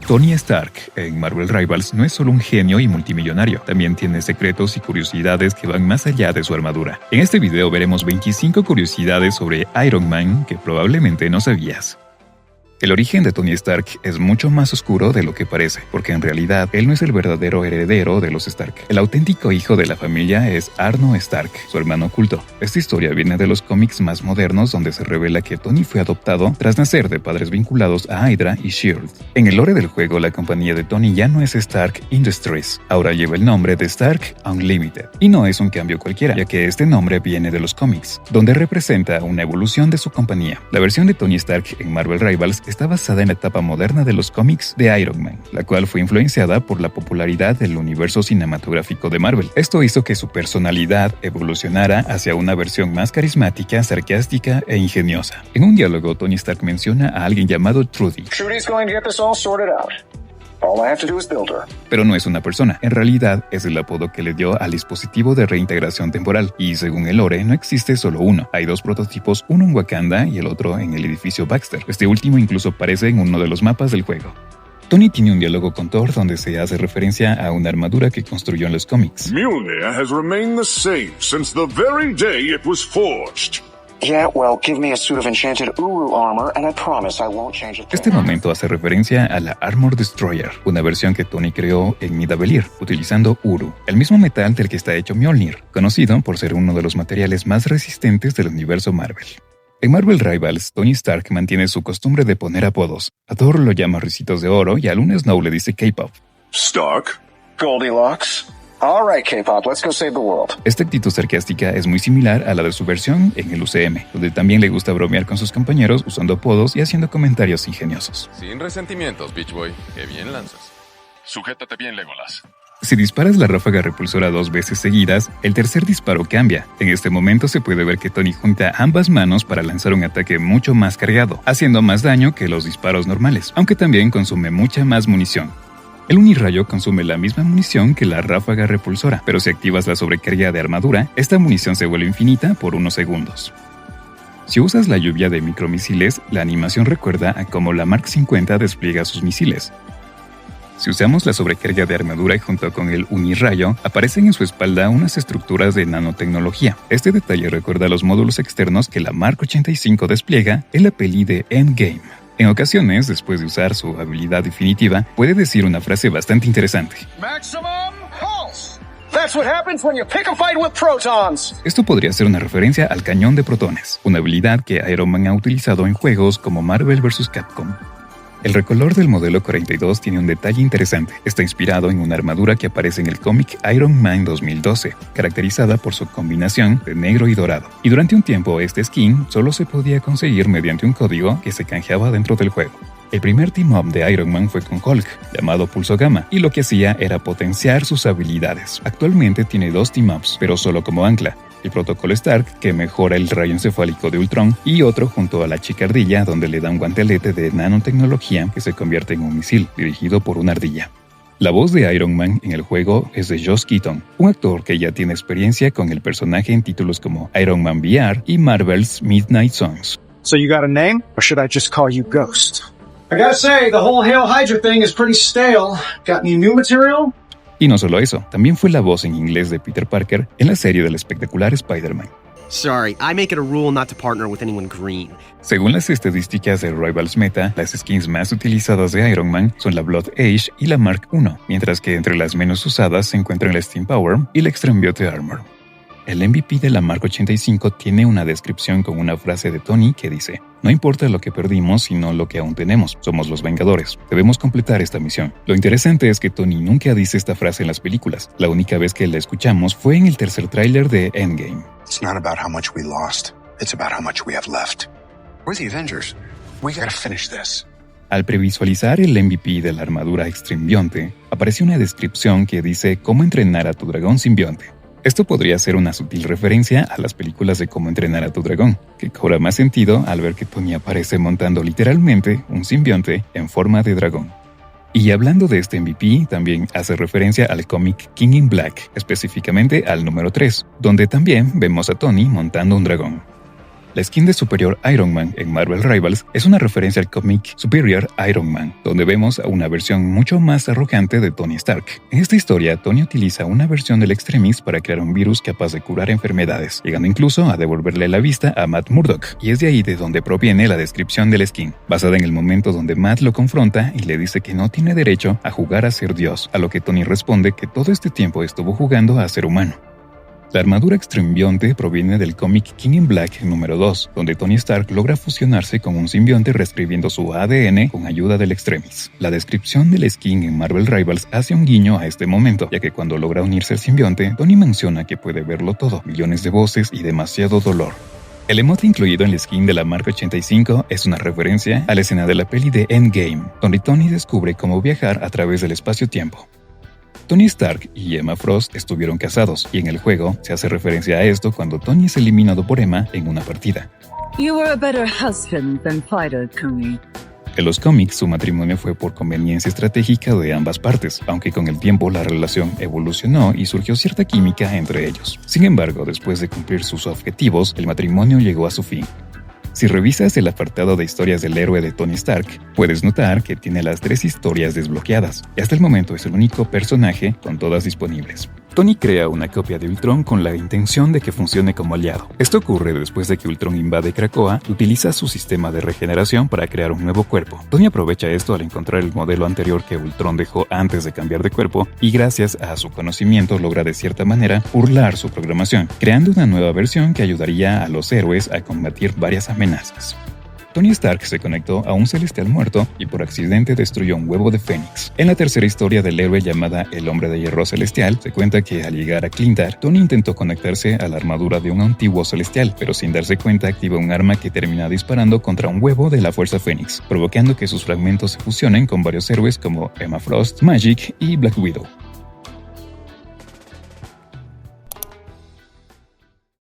Tony Stark en Marvel Rivals no es solo un genio y multimillonario, también tiene secretos y curiosidades que van más allá de su armadura. En este video veremos 25 curiosidades sobre Iron Man que probablemente no sabías. El origen de Tony Stark es mucho más oscuro de lo que parece, porque en realidad él no es el verdadero heredero de los Stark. El auténtico hijo de la familia es Arno Stark, su hermano oculto. Esta historia viene de los cómics más modernos donde se revela que Tony fue adoptado tras nacer de padres vinculados a Hydra y S.H.I.E.L.D. En el lore del juego, la compañía de Tony ya no es Stark Industries, ahora lleva el nombre de Stark Unlimited. Y no es un cambio cualquiera, ya que este nombre viene de los cómics, donde representa una evolución de su compañía. La versión de Tony Stark en Marvel Rivals está basada en la etapa moderna de los cómics de Iron Man, la cual fue influenciada por la popularidad del universo cinematográfico de Marvel. Esto hizo que su personalidad evolucionara hacia una versión más carismática, sarcástica e ingeniosa. En un diálogo, Tony Stark menciona a alguien llamado Trudy. Trudy's going to get this all sorted out. All I have to do is build her. Pero no es una persona, en realidad es el apodo que le dio al dispositivo de reintegración temporal, y según el lore no existe solo uno, hay dos prototipos, uno en Wakanda y el otro en el edificio Baxter. Este último incluso aparece en uno de los mapas del juego. Tony tiene un diálogo con Thor donde se hace referencia a una armadura que construyó en los cómics. Mjolnir has remained the same since the very day it was forged. Yeah, well, give me a suit of enchanted Uru armor and I promise I won't change it. Este momento hace referencia a la Armor Destroyer, una versión que Tony creó en Nidavellir, utilizando Uru, el mismo metal del que está hecho Mjolnir, conocido por ser uno de los materiales más resistentes del universo Marvel. En Marvel Rivals, Tony Stark mantiene su costumbre de poner apodos. A Thor lo llama Ricitos de Oro y a Luna Snow le dice K-Pop. Stark? Goldilocks? All right, K-Pop, let's go save the world. Esta actitud sarcástica es muy similar a la de su versión en el UCM, donde también le gusta bromear con sus compañeros usando apodos y haciendo comentarios ingeniosos. Sin resentimientos, Beach Boy. Qué bien lanzas. Sujétate bien, Legolas. Si disparas la ráfaga repulsora 2 veces seguidas, el tercer disparo cambia. En este momento se puede ver que Tony junta ambas manos para lanzar un ataque mucho más cargado, haciendo más daño que los disparos normales, aunque también consume mucha más munición. El unirrayo consume la misma munición que la ráfaga repulsora, pero si activas la sobrecarga de armadura, esta munición se vuelve infinita por unos segundos. Si usas la lluvia de micromisiles, la animación recuerda a cómo la Mark 50 despliega sus misiles. Si usamos la sobrecarga de armadura junto con el unirrayo, aparecen en su espalda unas estructuras de nanotecnología. Este detalle recuerda a los módulos externos que la Mark 85 despliega en la peli de Endgame. En ocasiones, después de usar su habilidad definitiva, puede decir una frase bastante interesante. Maximum pulse. That's what happens when you pick a fight with protons. Esto podría ser una referencia al cañón de protones, una habilidad que Iron Man ha utilizado en juegos como Marvel vs. Capcom. El recolor del modelo 42 tiene un detalle interesante. Está inspirado en una armadura que aparece en el cómic Iron Man 2012, caracterizada por su combinación de negro y dorado. Y durante un tiempo este skin solo se podía conseguir mediante un código que se canjeaba dentro del juego. El primer team-up de Iron Man fue con Hulk, llamado Pulso Gamma, y lo que hacía era potenciar sus habilidades. Actualmente tiene 2 team-ups, pero solo como ancla. El protocolo Stark, que mejora el rayo encefálico de Ultron, y otro junto a la chica ardilla, donde le da un guantelete de nanotecnología que se convierte en un misil, dirigido por una ardilla. La voz de Iron Man en el juego es de Josh Keaton, un actor que ya tiene experiencia con el personaje en títulos como Iron Man VR y Marvel's Midnight Suns. So you got a name, or should I just call you Ghost? I gotta say, the whole Hail Hydra thing is pretty stale. Got any new material? Y no solo eso, también fue la voz en inglés de Peter Parker en la serie del espectacular Spider-Man. Sorry, I make it a rule not to partner with anyone green. Según las estadísticas de Rivals Meta, las skins más utilizadas de Iron Man son la Blood Age y la Mark I, mientras que entre las menos usadas se encuentran la Steam Power y la Extreme Beauty Armor. El MVP de la Mark 85 tiene una descripción con una frase de Tony que dice: "No importa lo que perdimos, sino lo que aún tenemos. Somos los Vengadores. Debemos completar esta misión". Lo interesante es que Tony nunca dice esta frase en las películas. La única vez que la escuchamos fue en el tercer tráiler de Endgame. It's not about how much we lost. It's about how much we have left. We're the Avengers. We gotta finish this. Al previsualizar el MVP de la armadura Extrembionte, aparece una descripción que dice cómo entrenar a tu dragón simbionte. Esto podría ser una sutil referencia a las películas de Cómo entrenar a tu dragón, que cobra más sentido al ver que Tony aparece montando literalmente un simbionte en forma de dragón. Y hablando de este MVP, también hace referencia al cómic King in Black, específicamente al número 3, donde también vemos a Tony montando un dragón. La skin de Superior Iron Man en Marvel Rivals es una referencia al cómic Superior Iron Man, donde vemos a una versión mucho más arrogante de Tony Stark. En esta historia, Tony utiliza una versión del Extremis para crear un virus capaz de curar enfermedades, llegando incluso a devolverle la vista a Matt Murdock, y es de ahí de donde proviene la descripción del skin, basada en el momento donde Matt lo confronta y le dice que no tiene derecho a jugar a ser Dios, a lo que Tony responde que todo este tiempo estuvo jugando a ser humano. La armadura extrembionte proviene del cómic King in Black número 2, donde Tony Stark logra fusionarse con un simbionte reescribiendo su ADN con ayuda del Extremis. La descripción del skin en Marvel Rivals hace un guiño a este momento, ya que cuando logra unirse al simbionte, Tony menciona que puede verlo todo, millones de voces y demasiado dolor. El emote incluido en la skin de la marca 85 es una referencia a la escena de la peli de Endgame, donde Tony descubre cómo viajar a través del espacio-tiempo. Tony Stark y Emma Frost estuvieron casados, y en el juego se hace referencia a esto cuando Tony es eliminado por Emma en una partida. You were a better husband than fighter, Tony. En los cómics, su matrimonio fue por conveniencia estratégica de ambas partes, aunque con el tiempo la relación evolucionó y surgió cierta química entre ellos. Sin embargo, después de cumplir sus objetivos, el matrimonio llegó a su fin. Si revisas el apartado de historias del héroe de Tony Stark, puedes notar que tiene las 3 historias desbloqueadas, y hasta el momento es el único personaje con todas disponibles. Tony crea una copia de Ultron con la intención de que funcione como aliado. Esto ocurre después de que Ultron invade Krakoa y utiliza su sistema de regeneración para crear un nuevo cuerpo. Tony aprovecha esto al encontrar el modelo anterior que Ultron dejó antes de cambiar de cuerpo, y gracias a su conocimiento logra de cierta manera burlar su programación, creando una nueva versión que ayudaría a los héroes a combatir varias amenazas. Tony Stark se conectó a un celestial muerto y por accidente destruyó un huevo de Fénix. En la tercera historia del héroe llamada El Hombre de Hierro Celestial, se cuenta que al llegar a Clintar, Tony intentó conectarse a la armadura de un antiguo celestial, pero sin darse cuenta activa un arma que termina disparando contra un huevo de la Fuerza Fénix, provocando que sus fragmentos se fusionen con varios héroes como Emma Frost, Magik y Black Widow.